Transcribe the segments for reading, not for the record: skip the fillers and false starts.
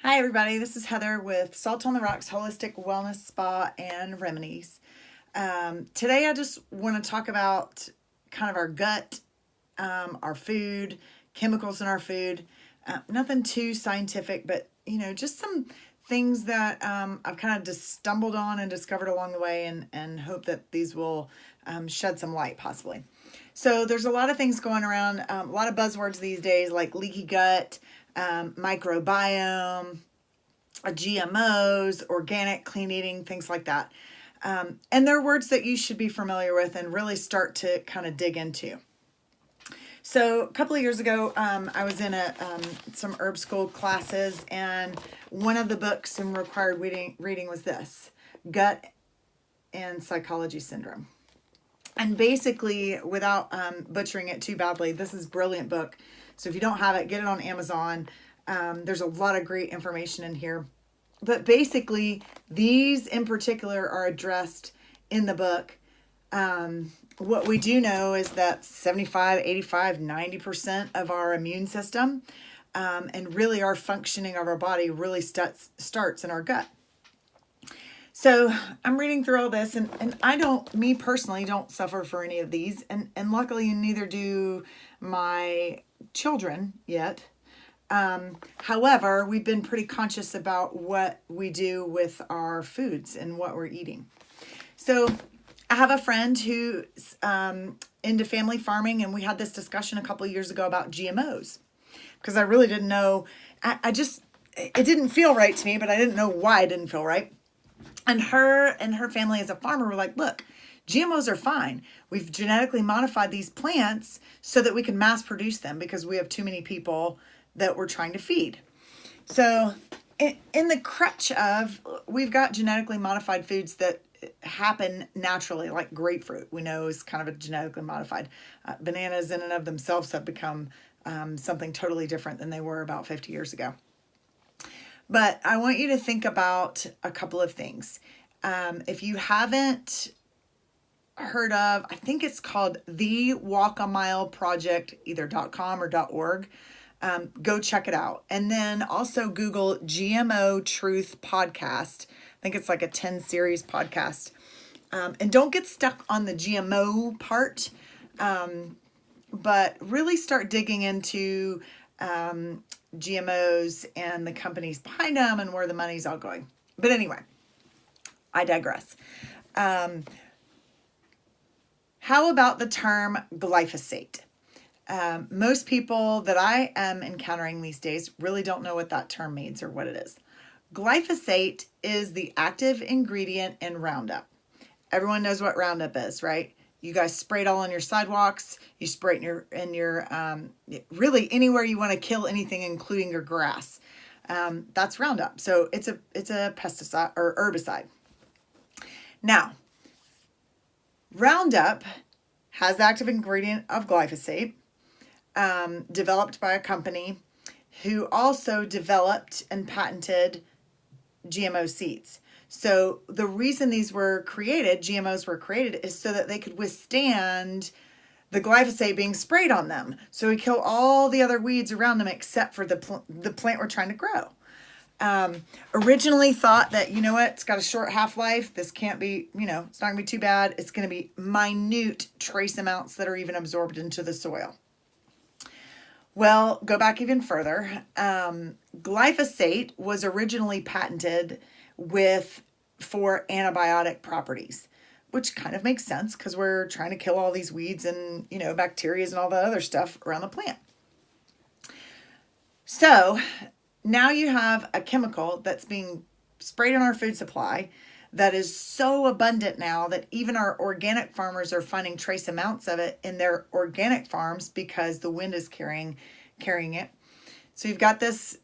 Hi, everybody. This is Heather with Salt on the Rocks Holistic Wellness Spa and Remedies. Today, I just want to talk about kind of our gut, our food, chemicals in our food. Nothing too scientific, but just some things that I've kind of just stumbled on and discovered along the way, and hope that these will shed some light, possibly. So there's a lot of things going around, a lot of buzzwords these days, like leaky gut, microbiome, GMOs, organic, clean eating, things like that. And they're words that you should be familiar with and really start to kind of dig into. So a couple of years ago, I was in some herb school classes, and one of the books in required reading was this, Gut and Psychology Syndrome. And basically, without butchering it too badly, this is a brilliant book. So if you don't have it, get it on Amazon. There's a lot of great information in here. But basically, these in particular are addressed in the book. What we do know is that 75, 85, 90% of our immune system and really our functioning of our body really starts in our gut. So I'm reading through all this, and me personally, don't suffer for any of these. And luckily, neither do my children yet. However, we've been pretty conscious about what we do with our foods and what we're eating. So I have a friend who's into family farming, and we had this discussion a couple of years ago about GMOs, because I really didn't know. It didn't feel right to me, but I didn't know why it didn't feel right. And her family as a farmer were like, look, GMOs are fine. We've genetically modified these plants so that we can mass produce them because we have too many people that we're trying to feed. So in the crutch of, we've got genetically modified foods that happen naturally, like grapefruit, we know is kind of a genetically modified. Bananas in and of themselves have become something totally different than they were about 50 years ago. But I want you to think about a couple of things. If you haven't heard of, I think it's called The Walk a Mile Project, either .com or .org. Go check it out. And then also Google GMO Truth Podcast. I think it's like a 10 series podcast. And don't get stuck on the GMO part, but really start digging into GMOs and the companies behind them and where the money's all going. But anyway, I digress. How about the term glyphosate? Most people that I am encountering these days really don't know what that term means or what it is. Glyphosate is the active ingredient in Roundup. Everyone knows what Roundup is, right? You guys spray it all on your sidewalks. You spray it in your really anywhere you want to kill anything, including your grass. That's Roundup. So it's a pesticide or herbicide. Now, Roundup has the active ingredient of glyphosate, developed by a company who also developed and patented GMO seeds. So the reason GMOs were created, is so that they could withstand the glyphosate being sprayed on them. So we kill all the other weeds around them except for the plant we're trying to grow. Originally thought that, it's got a short half-life. This can't be, it's not going to be too bad. It's going to be minute trace amounts that are even absorbed into the soil. Well, go back even further. Glyphosate was originally patented for antibiotic properties, which kind of makes sense because we're trying to kill all these weeds and, bacteria and all that other stuff around the plant. So now you have a chemical that's being sprayed on our food supply that is so abundant now that even our organic farmers are finding trace amounts of it in their organic farms because the wind is carrying it. So you've got this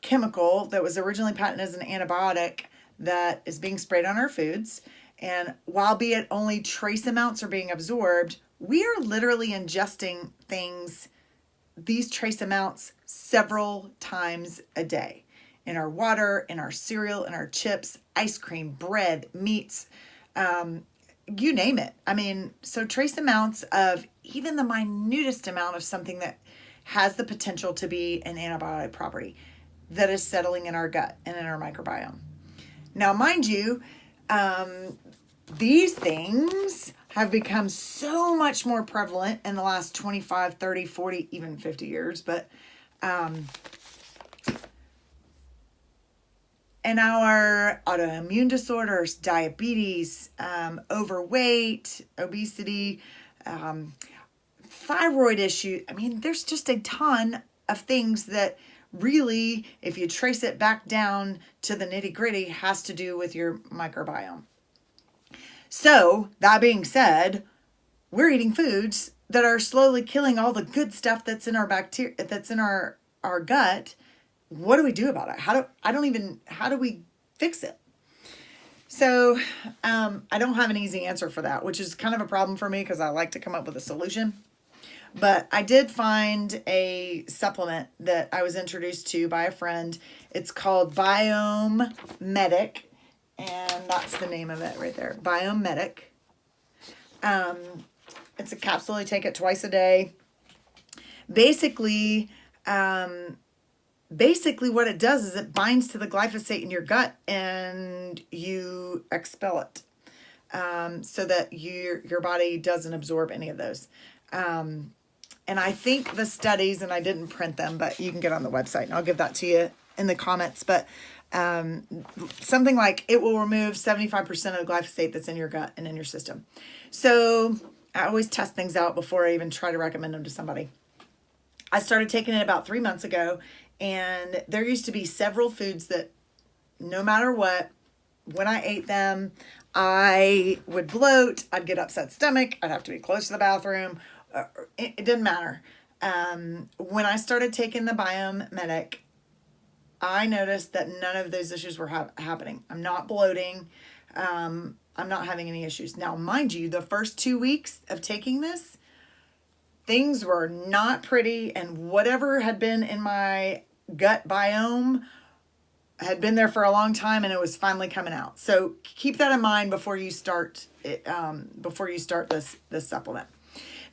chemical that was originally patented as an antibiotic that is being sprayed on our foods. And while be it only trace amounts are being absorbed, we are literally ingesting these trace amounts several times a day. In our water, in our cereal, in our chips, ice cream, bread, meats, you name it. So trace amounts of even the minutest amount of something that has the potential to be an antibiotic property that is settling in our gut and in our microbiome. Now, mind you, these things have become so much more prevalent in the last 25, 30, 40, even 50 years. But in our autoimmune disorders, diabetes, overweight, obesity, thyroid issue, I mean, there's just a ton of things that really, if you trace it back down to the nitty gritty, has to do with your microbiome. So, that being said, we're eating foods that are slowly killing all the good stuff that's in our bacteria, that's in our gut. What do we do about it? How do we fix it? So, I don't have an easy answer for that, which is kind of a problem for me because I like to come up with a solution. But I did find a supplement that I was introduced to by a friend. It's called Biome Medic. And that's the name of it right there. Biome Medic. It's a capsule. You take it twice a day. Basically what it does is it binds to the glyphosate in your gut and you expel it, so that your body doesn't absorb any of those. And I think the studies, and I didn't print them, but you can get on the website and I'll give that to you in the comments. But something like it will remove 75% of the glyphosate that's in your gut and in your system. So I always test things out before I even try to recommend them to somebody. I started taking it about 3 months ago, and there used to be several foods that no matter what, when I ate them, I would bloat, I'd get upset stomach, I'd have to be close to the bathroom. It didn't matter. When I started taking the Biome Medic, I noticed that none of those issues were happening. I'm not bloating. I'm not having any issues. Now, mind you, the first 2 weeks of taking this, things were not pretty, and whatever had been in my gut biome had been there for a long time, and it was finally coming out. So keep that in mind before you start it. Before you start this supplement.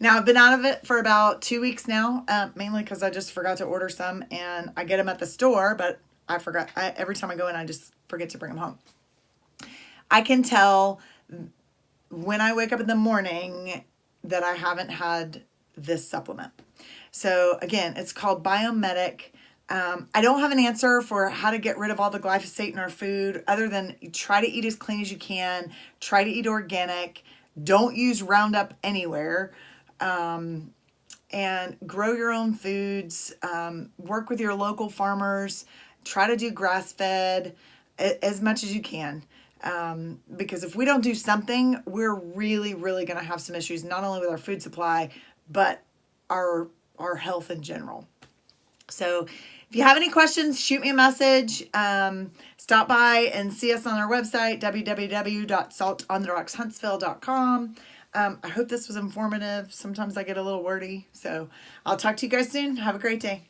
Now, I've been out of it for about 2 weeks now, mainly because I just forgot to order some, and I get them at the store, but I forgot. Every time I go in, I just forget to bring them home. I can tell when I wake up in the morning that I haven't had this supplement. So again, it's called Biome Medic. I don't have an answer for how to get rid of all the glyphosate in our food other than try to eat as clean as you can, try to eat organic, don't use Roundup anywhere, and grow your own foods, work with your local farmers, try to do grass-fed as much as you can. Because if we don't do something, we're really, really going to have some issues, not only with our food supply, but our health in general. So if you have any questions, shoot me a message. Stop by and see us on our website, www.saltontherocks.huntsville.com. I hope this was informative. Sometimes I get a little wordy. So I'll talk to you guys soon. Have a great day.